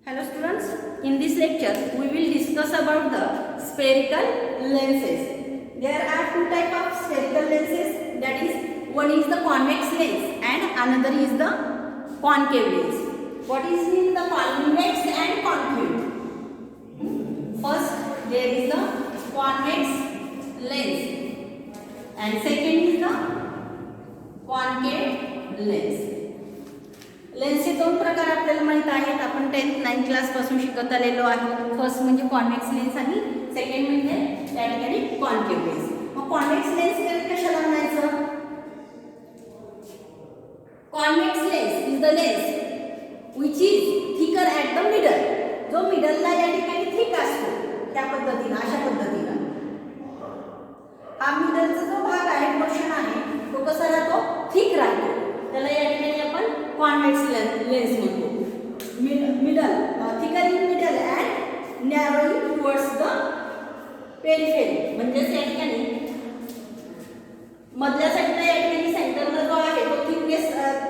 Hello students, in this lecture we will discuss about the spherical lenses. There are two types of spherical lenses, that is one is the convex lens and another is the concave lens. What is in the convex and concave? First there is the convex lens and second is the concave lens. लेन्सचे दोन प्रकार आपल्याला माहित आहेत. आपण 10th 9th class पासून शिकत आलेलो आहोत. फर्स्ट म्हणजे कॉन्व्हेक्स लेन्स आणि सेकंड म्हणजे त्या ठिकाणी कॉन्केव्ह लेन्स. मग कॉन्व्हेक्स लेन्स कशाला म्हणायचं? Convex lens is the lens which is thicker at the middle. जो मिडलला या ठिकाणी थिक असतो त्या पद्धतीने, अशा पद्धतीने हा मिडलचा जो भाग आहे, पोर्शन आहे, तो कसा राहतो? थिक राहतो. त्याला या ठिकाणी आपण कॉन्व्हेक्स लेन्स म्हणतो. Middle thicker in middle and narrowing towards the periphery. म्हणजे या ठिकाणी मधल्या साईडला या ठिकाणी सेंटरला जो आहे तो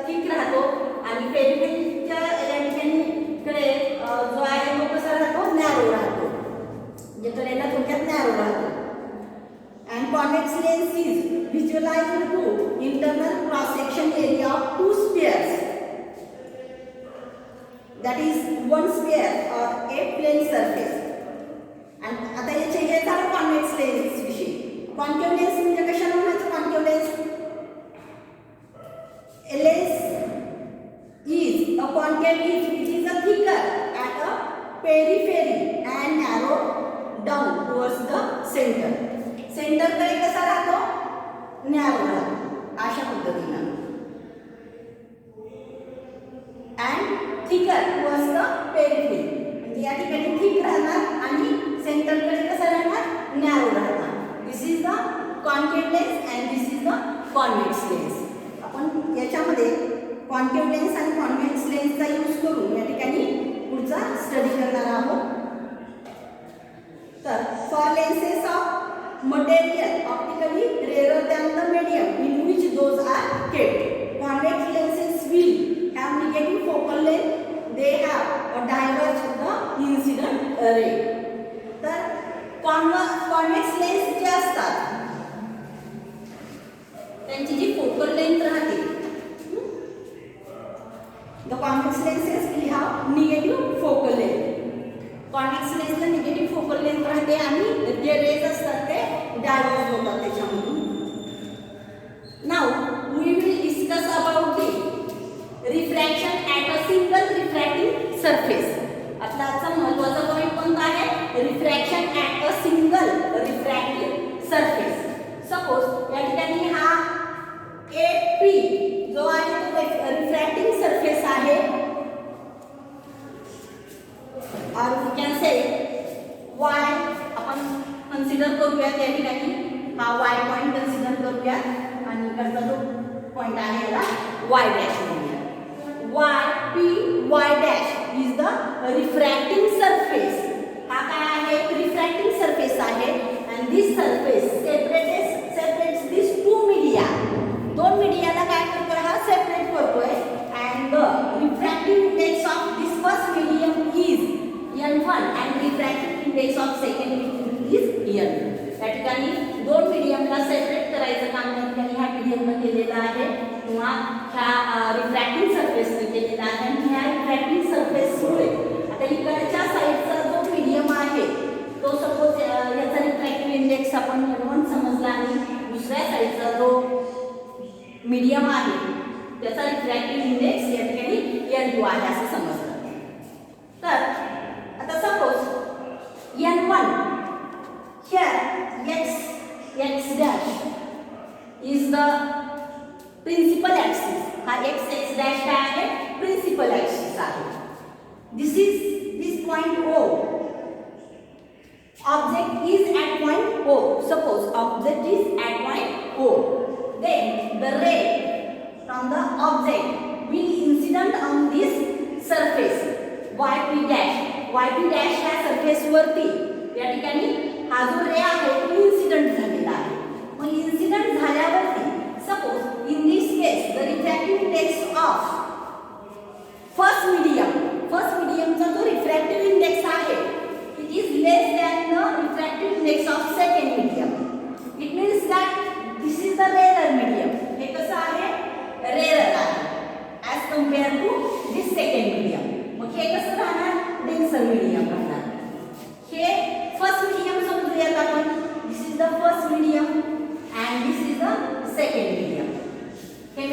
थिक राहतो आणि पेरिफेरीच्या या ठिकाणी कडे जो आहे तो कसा राहतो? नॅरो राहतो. म्हणजे कडेला थोडक्यात नॅरो राहतो. And convex lens is visualized to internal cross section area of two spheres, that is one sphere or a plane surface. And आता याचे हे झालं convex lens विषयी. concave lens म्हणजे कशाला म्हणायचं? concave lens a lens is a concave lens which is a thicker at a periphery and narrow down towards the center. Centre कडे कसा राहतो? नॅरो राहतो, अशा पद्धतीने. And thicker towards the periphery. म्हणजे या ठिकाणी थिक राहणार आणि सेंटर कडे कसा राहणार? नॅरो राहणार. This is the concave lens and this is the convex lens. आपण याच्यामध्ये कॉन्केव्ह लेन्स आणि कॉन्व्हेक्स लेन्सचा यूज करून या ठिकाणी पुढचा स्टडी करणार आहोत. तर for lenses of material optically rarer than the medium in which those are kept, convex lenses will have negative focal length. They have a diverge the incident ray. तर convex lens जे असतात त्यांची जी focal length राहते, the convex lenses will have negative focal length. Convex लेन्सला negative focal length राहते आणि जे रेज असतात ते डायव्हर्ज होतात त्याच्यामधून. Now we will discuss about the refraction at a single refracting surface. आपला आजचा महत्त्वाचा पॉईंट कोणता आहे? Refraction at a single refracting surface. Suppose या ठिकाणी हा AP जो आहे तो रिफ्रॅक्टिंग सरफेस आहे, or we can say y. आपण कन्सिडर करूया त्या ठिकाणी हा y पॉइंट कन्सिडर करूया आणि इकडचा जो पॉइंट आहे याला y डॅश म्हणूया. y dash is the refracting surface. हा काय आहे? रिफ्रॅक्टिंग सरफेस आहे. and this surface separates these two media. दोन मीडियाला काय करतोय? हा सेपरेट करतोय. and the refractive index of this first medium is n1 and refractive index of second medium is n2. त्या ठिकाणी दोन मीडियमला सेपरेट करायचं काम त्या ठिकाणी ह्या मीडियमने केलेलं आहे किंवा ह्या रिफ्रॅक्टिंग सरफेसने केलेलं आहे. आणि ह्या रिफ्रॅक्टिंग सरफेसमुळे आता इकडच्या साईडचा जो मीडियम आहे तो सपोज याचा रिफ्रॅक्टिव्ह इंडेक्स आपण n1 समजला आणि दुसऱ्या साईडचा जो मीडियम आहे त्याचा रिफ्रॅक्टिव्ह इंडेक्स या ठिकाणी n2 आहे असं समजलं. तर आता suppose n1 here x dash is the principal axis. हा x dash काय आहे? principal axis आहे. This point O. Object is at point O. Suppose object is at point O. Then the ray from the object will incident on this surface yp dash. yp dash ह्या surface वरती या ठिकाणी हा जो रे आहे तो इन्सिडेंट झालेला आहे. मग इन्सिडेंट झाल्यावरती suppose in this case the refractive index of first मीडियमचा जो रिफ्रॅक्टिव्ह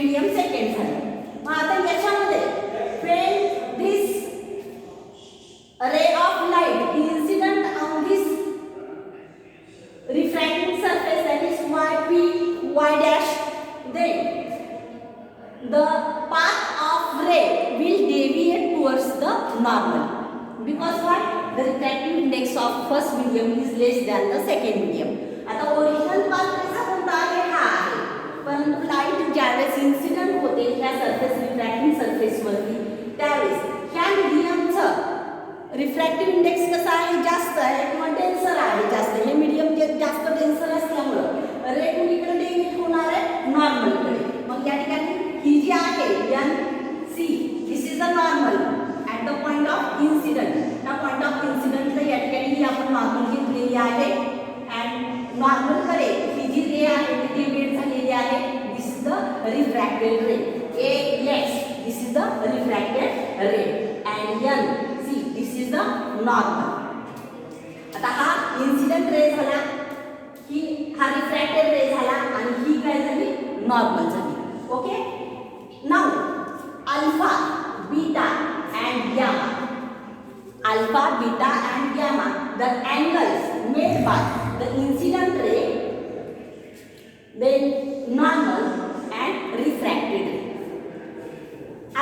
मीडियम सेकंड झालं. मग आता याच्यामध्ये when this ray of light incident on this refracting surface, that is yp y dash, then the path of ray will deviate towards the normal, because what, the refractive index of first medium is less than the second medium. आता original path कसा कोणता आहे, हा आहे. परंतु light ज्यावेळेस incident होते ह्या सरफेस रिफ्रॅक्टिंग सरफेस वरती, त्यावेळेस ह्या मीडियमचं रिफ्रॅक्टिव्ह इंडेक्स कसा आहे, जास्त आहे किंवा डेन्सर आहे जास्त. हे मीडियम जे जास्त डेन्सर असल्यामुळं रे कुणीकडे डेव्हिएट होणार आहे, नॉर्मलकडे. मग या ठिकाणी ही जी आहे N C, this is the normal at the point of incidence. ह्या पॉइंट ऑफ इन्सिडेंटला या ठिकाणी ही आपण नॉर्मल घेतलेली आहे. अँड नॉर्मलकडे ही जी रे आहे ती डेव्हिएट झालेली आहे. This is the refracted ray. AX, this is the refracted ray. And NC, this is the normal. आता हा इन्सिडेंट रे झाला, ही हा रिफ्रॅक्टेड रे झाला आणि ही काय झाली, नॉर्मल झाली. Okay. Now alpha, beta and gamma. Alpha, beta and gamma, the angles made by the incident ray, then normal and refracted ray.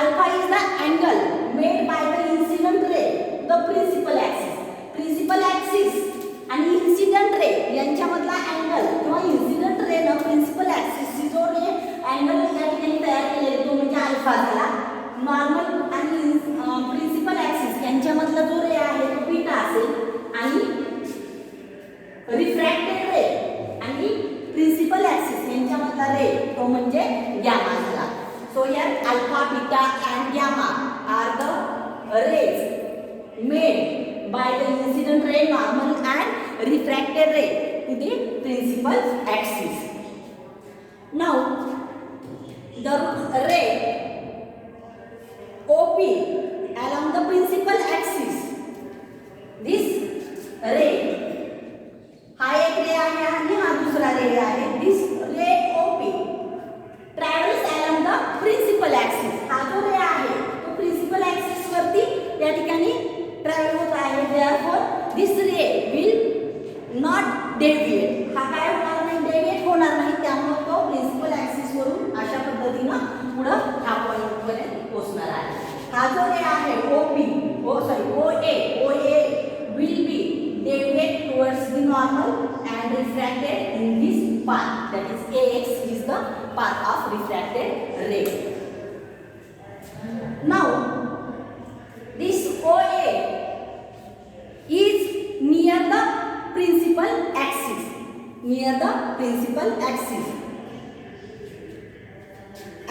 Alpha is the angle made by the incident ray, the principal axis. Principal axis आणि incident ray यांच्यामधला angle किंवा incident ray न principal axis ची जो रे angle या ठिकाणी तयार केलेला तो म्हणजे अल्फा झाला. नॉर्मल आणि प्रिन्सिपल ॲक्सिस यांच्यामधला जो रे आहे तो बीटा असेल आणि रिफ्रॅक्टेड रे आणि प्रिन्सिपल ॲक्सिस यांच्यामधला रे तो म्हणजे गॅमा झाला. So here alpha, beta and gamma are the rays made by the incident ray, normal and refracted ray to the principal axis. Now the ray OP along the principal axis, this ray, हा एक रे आहे आणि हा दुसरा रे आहे. this ray OP travels along the principal axis. हा जो रे आहे तो principal axis वरती या ठिकाणी ट्रॅव्हल होत आहे. therefore this ray will not deviate. हा काय होणार नाही, डेव्हिएट होणार नाही. त्यामुळे तो प्रिन्सिपल ॲक्सिस वरून अशा पद्धतीनं पुढे ह्या पॉइंट पर्यंत पोहोचणार आहे. हा जो रे आहे OA will be deviate towards the normal and refracted in this path, that is AX is the path of refracted ray. Now this OA is near the principal axis,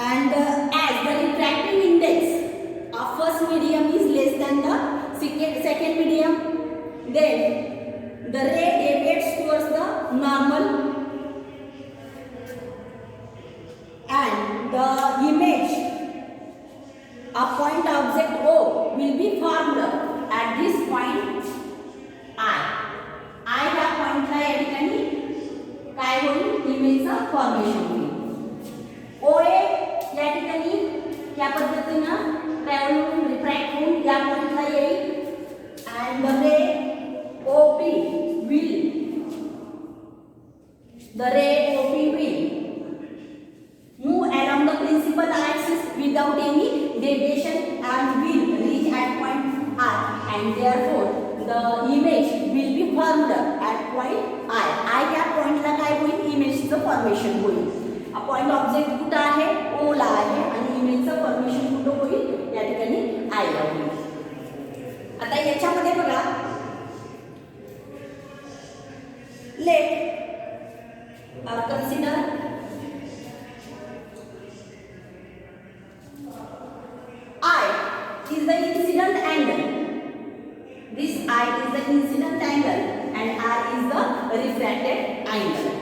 and as the refractive index of first medium is less than the second medium, then the ray deviates towards the normal and the image of point object O will be formed at this point I. ह्या पॉइंटला या ठिकाणी काय होईल, इमेजचं formation होईल. OA या ठिकाणी या पद्धतीनं ट्रॅव्हल होऊन रिफ्रॅक्ट होऊन या पॉइंटला येईल. And the ray OP will move along the principal axis without any deviation and will reach at point I, and therefore the image will be formed at point I. या पॉइंटला काय होईल, इमेजचं formation होईल. Point object कुठं आहे, O ला आहे आणि इमेजचं formation कुठं होईल, या ठिकाणी I ला होईल. आता याच्यामध्ये बघा, late consider I is the incident angle. This I is the incident angle and R is the refracted angle.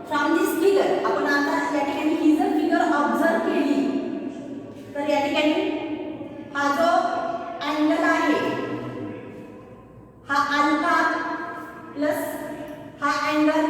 From this figure आपण आता या ठिकाणी ही जर फिगर ऑब्झर्व केली तर या ठिकाणी हा जो अँगल आहे हा अल्फा प्लस हा अँगल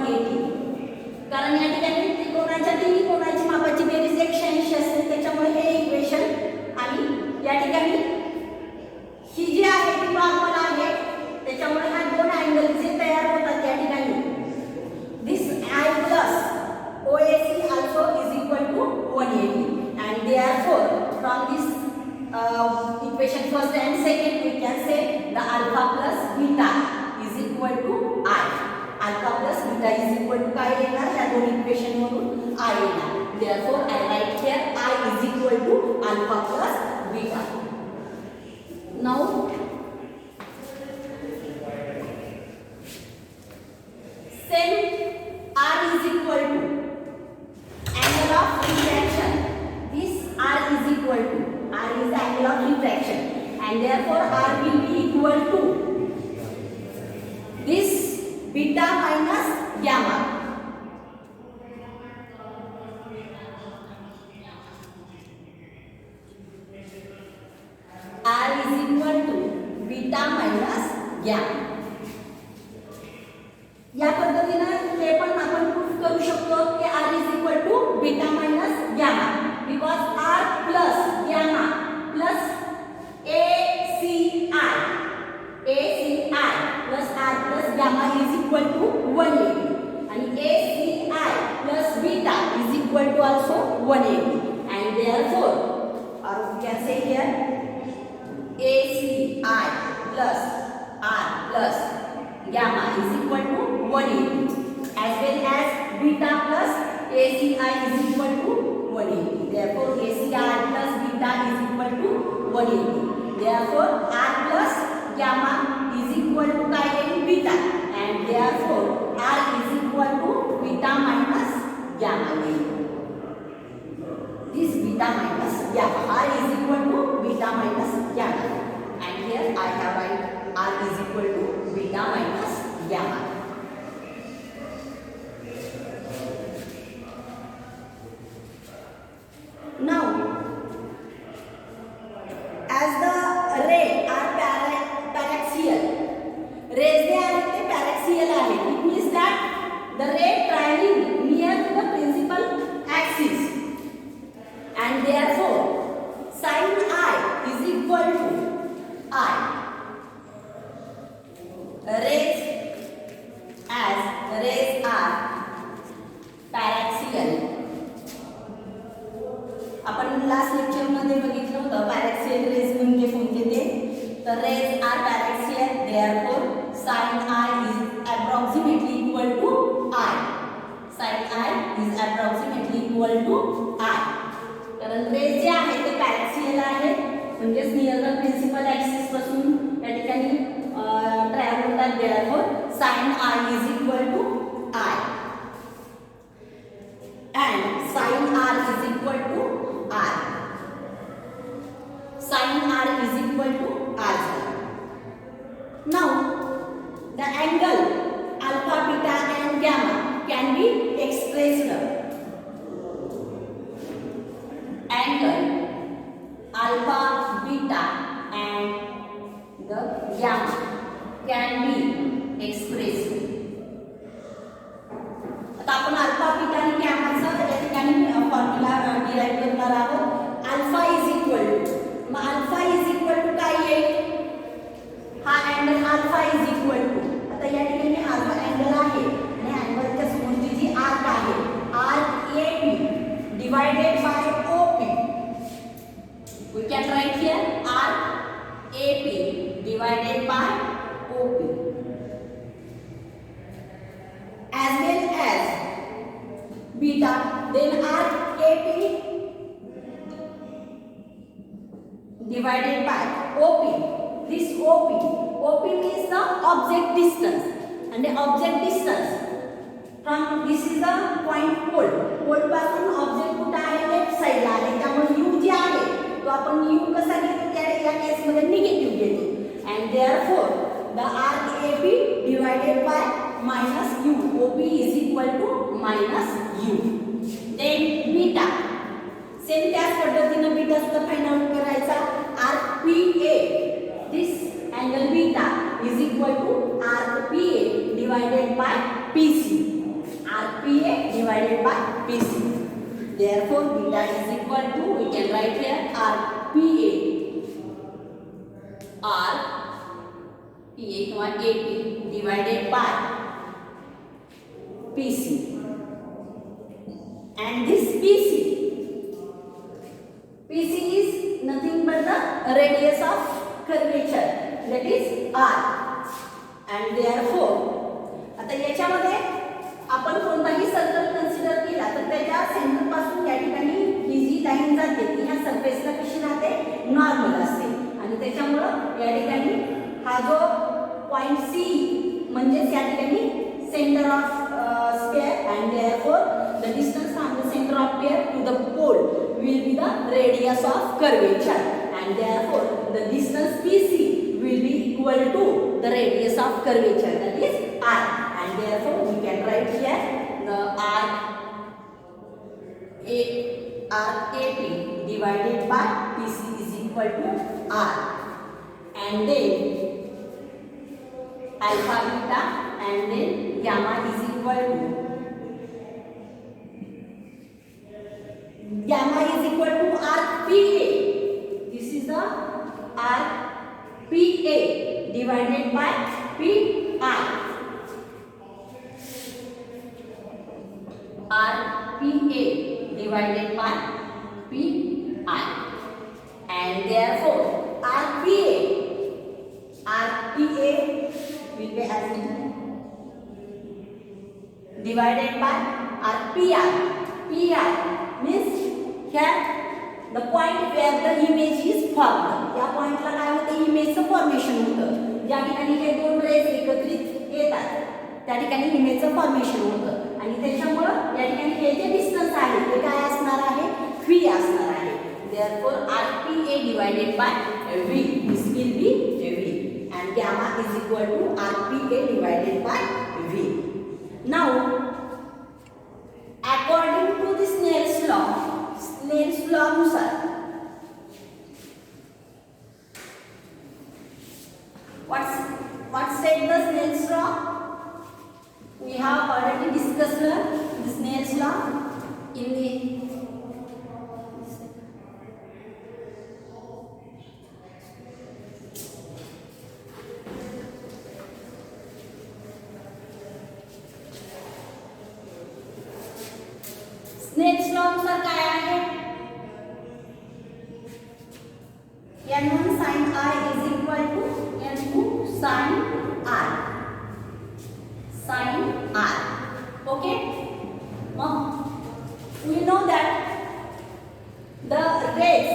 180. कारण या ठिकाणी त्रिकोणाच्या तिन्ही कोणाची मापाची बेरीज 180 असते, त्याच्यामुळे हे इक्वेशन आणि या ठिकाणी ही जी आहे ती नॉर्मल आहे, त्याच्यामुळे हा दोन अँगल जे तयार होतात या ठिकाणी this I plus OAC also is equal to 180 and therefore from this equation first and second we can say the alpha plus beta is equal to I. Alpha plus beta is equal to काय येणार या दोन equation मधून I येणार. Therefore I write here I is equal to alpha plus beta. Now same R is equal to angle of refraction. This R is equal to R is the angle of refraction and therefore R will be equal to this beta minus gamma. R is equal to beta minus gamma. या पद्धतीने ते पण आपण proof करू शकतो की R is equal to beta minus gamma because R plus gamma plus ACI plus R plus gamma is equal to 180 and ACI plus beta is equal to also 180 and therefore or we can say here ACI plus R plus gamma is equal to 180 as well as beta plus ACI is equal to 180. Therefore ACI plus beta is equal to 180. Therefore R plus gamma is equal to beta and therefore R is equal to beta minus gamma. This beta minus gamma. R is equal to beta minus gamma and here I have write R is equal to beta minus gamma. Now, as the ray are paraxial, rays they are paraxial are. It means that the ray traveling near to the principal axis, and therefore sin I is equal to I. Rays are paraxial. आपण last lecture मध्ये बघितलं होतं paraxial rays म्हणजे कोणते ते, तर rays are paraxial therefore sin I is approximately equal to I. sin I is approximately equal to I. कारण raise जे आहे ते पॅरेक्सियल आहे म्हणजे नियर द प्रिन्सिपल ॲक्सिस पासून या ठिकाणी ट्रॅव्हल होतात, therefore sin I is equal to I and sin R is equal to R. Sin R is equal to R. Now the angle alpha, beta and gamma can be expressed. Angle alpha, beta and the gamma can be expressed. आता आपण alpha, beta आणि गॅमाचा या ठिकाणी formula derive करणार आहोत. Alpha is equal to, मग alpha is equal to काय येईल, हा angle alpha is equal to, आता या ठिकाणी हा जो अँगल आहे आणि अँगलच्या समोरची जी आर्क आहे arc AP divided by OP. We can write here arc AP divided by OP as well as beta, then arc AP divided by OP. This OP means the object distance, and the object distance from this is the point pole पासून object कुठे आहे, left साइडला आहे, त्यामुळे u जे आहे तो आपण u कसा घेतो त्या या केस मध्ये निगेटिव्ह घेतो and therefore the arc AP divided by minus u, OP is equal to minus u. Then beta, same त्याच पद्धतीने बीटा सुद्धा फाइंड आउट करायचा. arc PA, this angle beta is equal to arc PA divided by PC. Therefore, beta is equal to, we can write here RPA. RPA किंवा AP divided by PC. And this PC is nothing but the radius of curvature, that is R. And therefore, आता याच्यामध्ये आपण कोणताही circle consider केला तर त्याच्या centre पासून या ठिकाणी ही जी लाईन जाते ती ह्या सरफेसला कशी राहते, नॉर्मल असते. आणि त्याच्यामुळे या ठिकाणी हा जो पॉइंट सी म्हणजे या ठिकाणी centre of square. And therefore the distance from the centre of square to the pole will be the radius of curvature, and therefore the distance PC will be equal to the radius of curvature, that is R. And therefore we can write here the RAP divided by PC is equal to R. And then alpha beta and then gamma is equal to gamma is equal to RPA. This is the RPA divided by PI. RPA divided by PI. And therefore RPA will be as divided by RPI. PI means here the point where the image is formed. या पॉइंटला काय होतं, इमेजचं formation होतं. ज्या ठिकाणी हे दोन raise एकत्रित येतात त्या ठिकाणी इमेजचं फॉर्मेशन होतं. आणि त्याच्यामुळे या ठिकाणी हे जे डिस्टन्स आहे ते काय असणार आहे, v असणार आहे. therefore RPA divided by v, this will be v, and gamma is equal to RPA divided by v. Now according to the Snell's law नुसार what said the Snell's law? We have already discussed the Snell's law in the Snell's law नुसार काय आहे, n1 sin I is equal to n2 sin I. Sin I. Okay? We know that the rays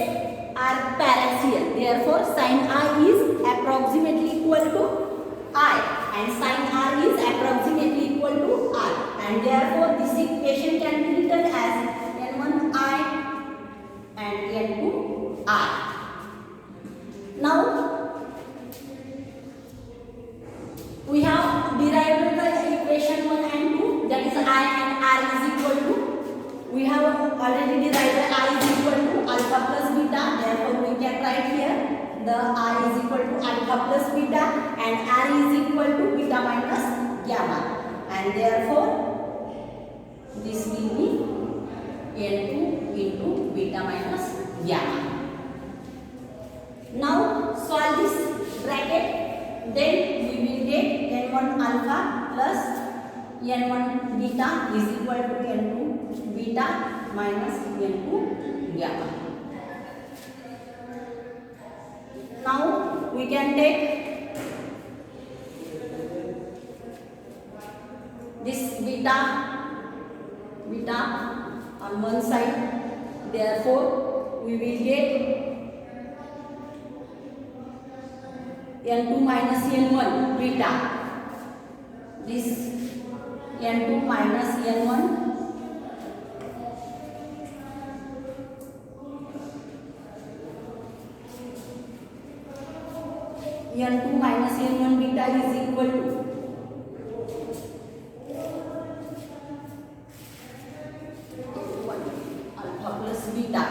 are paraxial. Therefore, sin I is approximately equal to I, and sin R is approximately equal to I. And therefore, this equation can be written as n1 I and n2 I. Now we have derived the equation 1 and 2, that is I and R is equal to, we have already derived I is equal to alpha plus beta. Therefore we can write here the I is equal to alpha plus beta and R is equal to beta minus gamma, and therefore this will be N2 into beta minus gamma. Now solve this bracket, then we will get n1 alpha plus n1 beta is equal to n2 beta minus n2 gamma. Now we can take this beta on one side, therefore we will get n2 minus n1 beta, this n2 minus n1 n2 minus n1 beta is equal to alpha plus beta.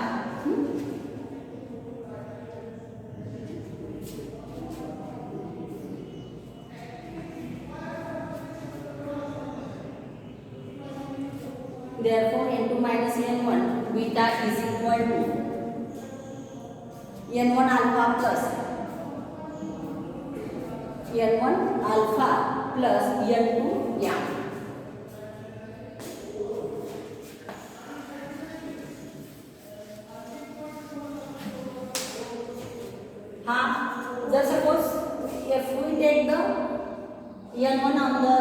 Therefore n2 minus n1 beta is equal to n1 alpha plus n1 alpha plus n2 gamma. Just suppose if we take the n1 on the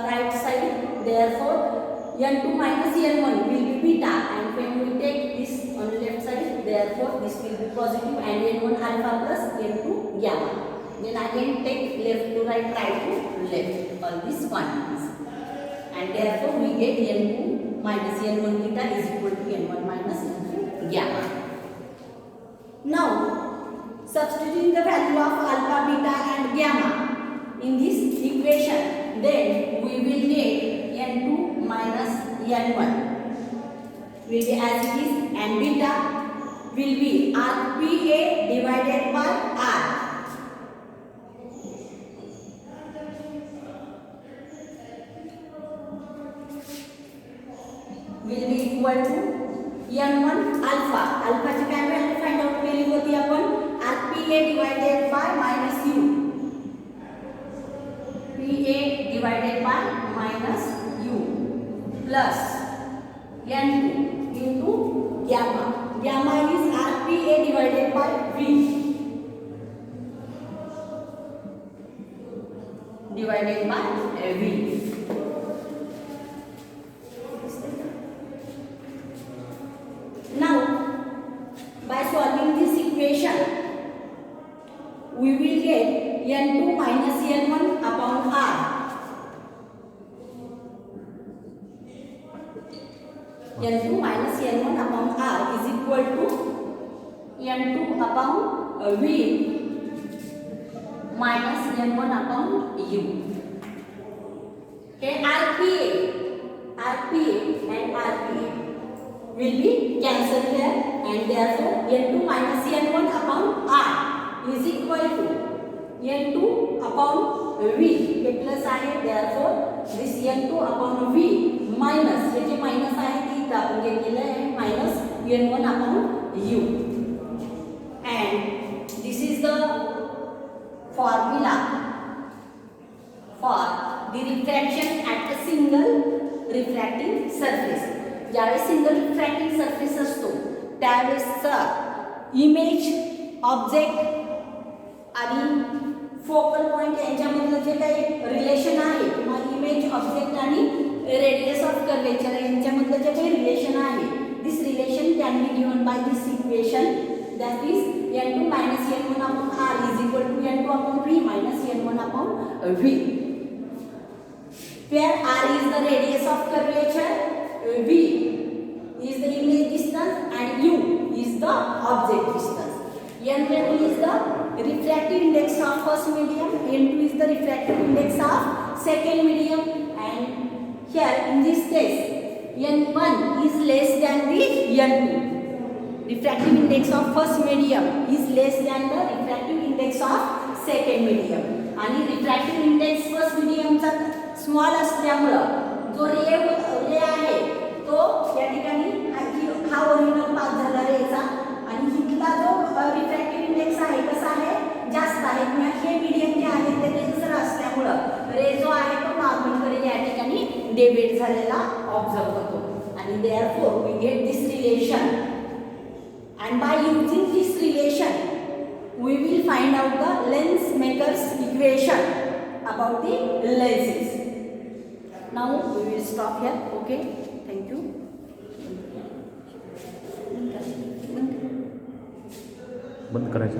right side, therefore n2 minus n1 will be beta, and when we take this on left side, therefore this will be positive, and n1 alpha plus n2 gamma. Then again take left to right, right to left, all these quantities, and therefore we get n2 minus n1 beta is equal to n1 minus n2 gamma. Now substituting the value of alpha, beta and gamma in this equation, then we will get n2 minus n1 will be as it is, and beta will be RPA divided by R. Will be equal to n1 alpha. Alpha ची काय value find out केली होती आपण? RPA divided by minus U. PA divided by minus U plus N2 into gamma. Gamma is RPA divided by V divided by V. Now by solving this equation, we will get n2 minus n1 upon r. n2 minus n1 upon r is equal to n2 upon v minus n1 upon u. Okay, RPA and RPA will be cancelled here, and therefore n2 minus n1 upon r is equal to n2 upon v. हे plus आहे, therefore this n2 upon v minus, हे जे minus आहे ते इथे आपण घेतलेलं आहे, minus n1 upon u, and this is the formula for the refraction at a single refracting surface. ज्यावेळेस सिंगल रिफ्रॅक्टिंग सरफेस असतो त्यावेळेसचा इमेज ऑब्जेक्ट आणि फोकल पॉइंट यांच्यामधलं जे काही रिलेशन आहे, किंवा इमेज ऑब्जेक्ट आणि रेडियस ऑफ कर्वेचर यांच्यामधलं जे काही रिलेशन आहे, this relation can be given by this equation, that is n2 minus n1 upon r is equal to n2 upon v minus n1 upon v, where r is the radius of curvature, v is the image distance, and u is the object distance. n1 is the refractive index of first medium, n2 is the refractive index of second medium, and here in this case n1 is less than the n2. Refractive index of first medium is less than the refractive index of second medium, आणि refractive index first medium चा small असल्यामुळे जो रे आहे तो या ठिकाणी हा ओरिजिनल पास झाला रेचा, आणि इथला जो रिफ्रॅक्टिव्ह इंडेक्स आहे कसा आहे, जास्त आहे, किंवा हे मीडियम जे आहे ते दुसरं असल्यामुळे रे जो आहे तो नॉर्मलकडे या ठिकाणी डेव्हिएट झालेला ऑब्झर्व होतो, आणि therefore we get this relation, and by using this relation we will find out the lens maker's equation about the lenses. Now we will stop here. Okay, thank you. बंद करायचं.